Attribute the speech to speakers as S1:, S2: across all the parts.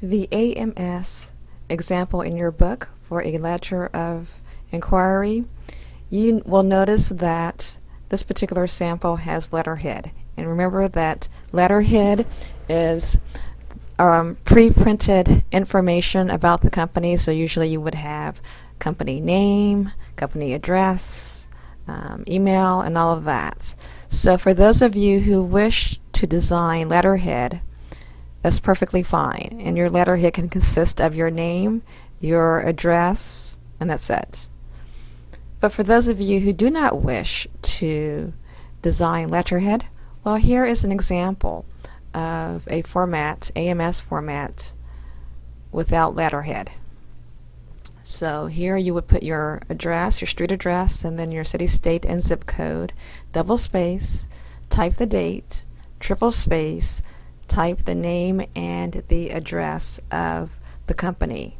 S1: The AMS example in your book for a letter of inquiry, you will notice that this particular sample has letterhead. And remember that letterhead is pre-printed information about the company, so usually you would have company name, company address, email, and all of that. So for those of you who wish to design letterhead, that's perfectly fine. And your letterhead can consist of your name, your address, and that's it. But for those of you who do not wish to design letterhead, well, here is an example of a format, AMS format, without letterhead. So here you would put your address, your street address, and then your city, state, and zip code, double space, type the date, triple space, type the name and the address of the company.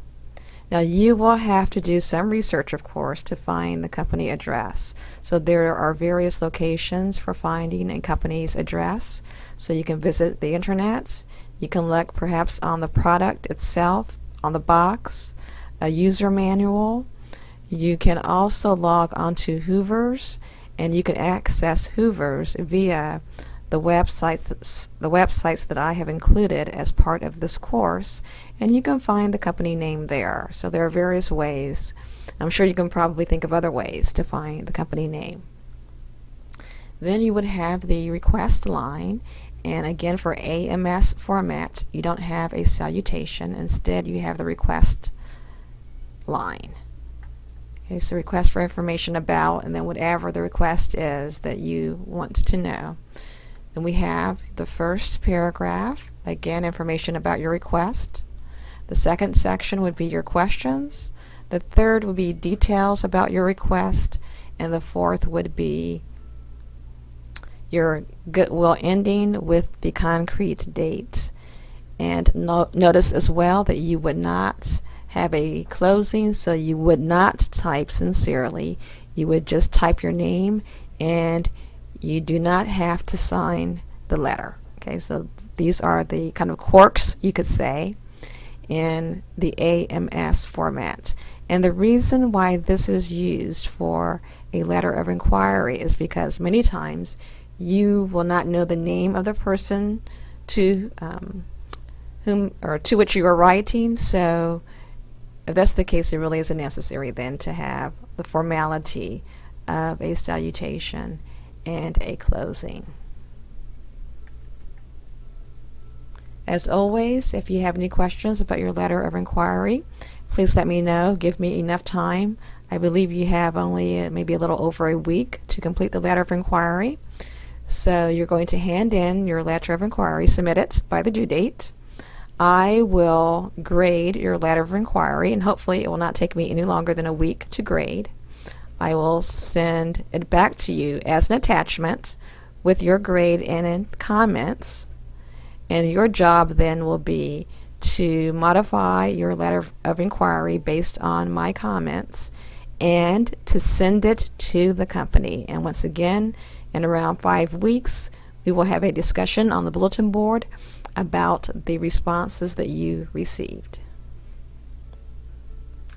S1: Now you will have to do some research, of course, to find the company address. So there are various locations for finding a company's address. So you can visit the internet, you can look perhaps on the product itself, on the box, a user manual. You can also log onto Hoover's, and you can access Hoover's via the websites that I have included as part of this course, and you can find the company name there. So there are various ways. I'm sure you can probably think of other ways to find the company name. Then you would have the request line, and again for AMS format you don't have a salutation. Instead you have the request line. Okay, so request for information about, and then whatever the request is that you want to know. And we have the first paragraph, again information about your request. The second section would be your questions. The third would be details about your request, and the fourth would be your goodwill ending with the concrete date. And notice as well that you would not have a closing, so you would not type sincerely. You would just type your name, and you do not have to sign the letter. Okay, so these are the kind of quirks, you could say, in the AMS format. And the reason why this is used for a letter of inquiry is because many times you will not know the name of the person to whom or to which you are writing. So if that's the case, it really isn't necessary then to have the formality of a salutation and a closing. As always, if you have any questions about your letter of inquiry, please let me know. Give me enough time. I believe you have only maybe a little over a week to complete the letter of inquiry. So you're going to hand in your letter of inquiry, submit it by the due date. I will grade your letter of inquiry, and hopefully it will not take me any longer than a week to grade. I will send it back to you as an attachment with your grade and comments, and your job then will be to modify your letter of inquiry based on my comments and to send it to the company. And once again, in around 5 weeks, we will have a discussion on the bulletin board about the responses that you received.